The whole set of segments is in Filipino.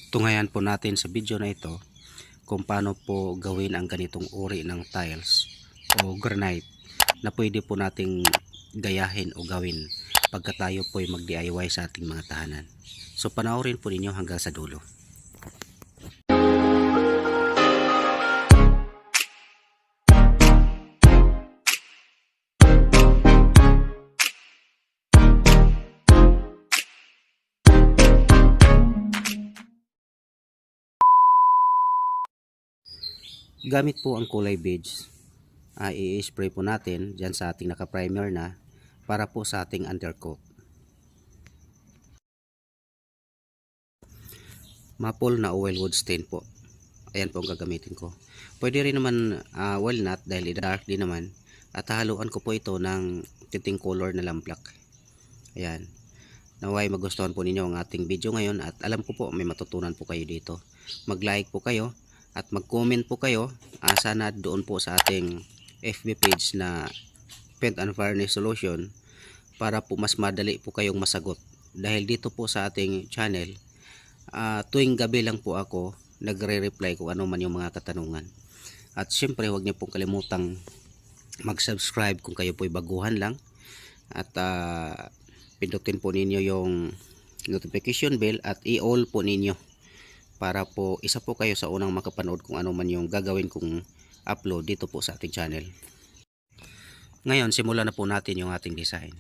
Tungayan po natin sa video na ito kung paano po gawin ang ganitong uri ng tiles o granite na pwede po nating gayahin o gawin pagka tayo po ay mag-DIY sa ating mga tahanan. So panoorin po ninyo hanggang sa dulo. Gamit po ang kulay beige, i-spray po natin dyan sa ating naka-primer na para po sa ating undercoat. Maple na oil wood stain po. Ayan po ang gagamitin ko. Pwede rin naman walnut dahil dark din naman. At haluan ko po ito ng tinting color na lamplak. Ayan. Naway magustuhan po ninyo ang ating video ngayon at alam ko po may matutunan po kayo dito. Mag-like po kayo at mag-comment po kayo. Sana doon po sa ating FB page na Paint and Varnish Solution para po mas madali po kayong masagot. Dahil dito po sa ating channel, tuwing gabi lang po ako nagre-reply kung ano man yung mga katanungan. At syempre huwag niyo pong kalimutang mag-subscribe kung kayo po'y baguhan lang. At pindutin po ninyo yung notification bell at i-all po ninyo para po isa po kayo sa unang makapanood kung ano man yung gagawin kong upload dito po sa ating channel. Ngayon simulan na po natin yung ating design.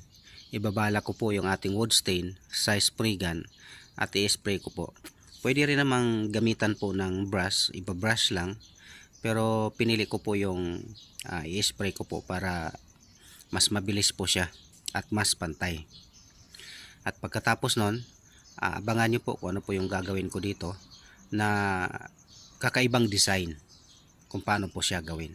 Ibabala ko po yung ating wood stain sa spray gun at i-spray ko po. Pwede rin namang gamitan po ng brush, iba-brush lang, pero pinili ko po yung i-spray ko po para mas mabilis po siya at mas pantay. At pagkatapos nun, abangan nyo po kung ano po yung gagawin ko dito na kakaibang design kung paano po siya gawin.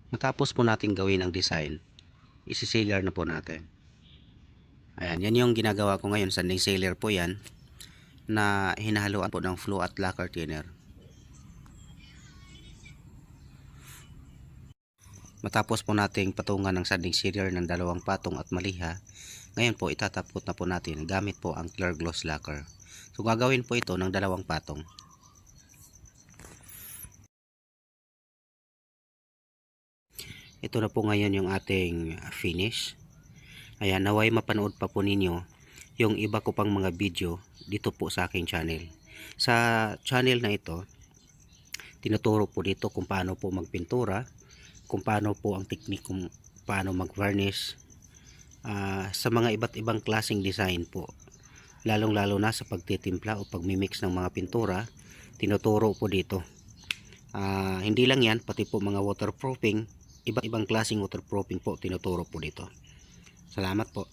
Matapos po natin gawin ang design, isi-sealer na po natin. Ayan, yan yung ginagawa ko ngayon. Sanding sealer po yan na hinahaluan po ng flow at lacquer thinner. Matapos po nating patungan ng sanding sealer ng dalawang patong at maliha, ngayon po itatapot na po natin gamit po ang clear gloss lacquer. So gagawin po ito ng dalawang patong. Ito na po ngayon yung ating finish. Ayan, naway mapanood pa po ninyo yung iba ko pang mga video dito po sa aking channel. Sa channel na ito, tinuturo po dito kung paano po magpintura, kung paano po ang technique kung paano mag-varnish, sa mga iba't ibang klaseng design po. lalong lalo na sa pagtitimpla o pagmimix ng mga pintura, tinuturo po dito. Hindi lang yan, pati po mga waterproofing, iba't ibang klaseng waterproofing po tinuturo po dito. Salamat po.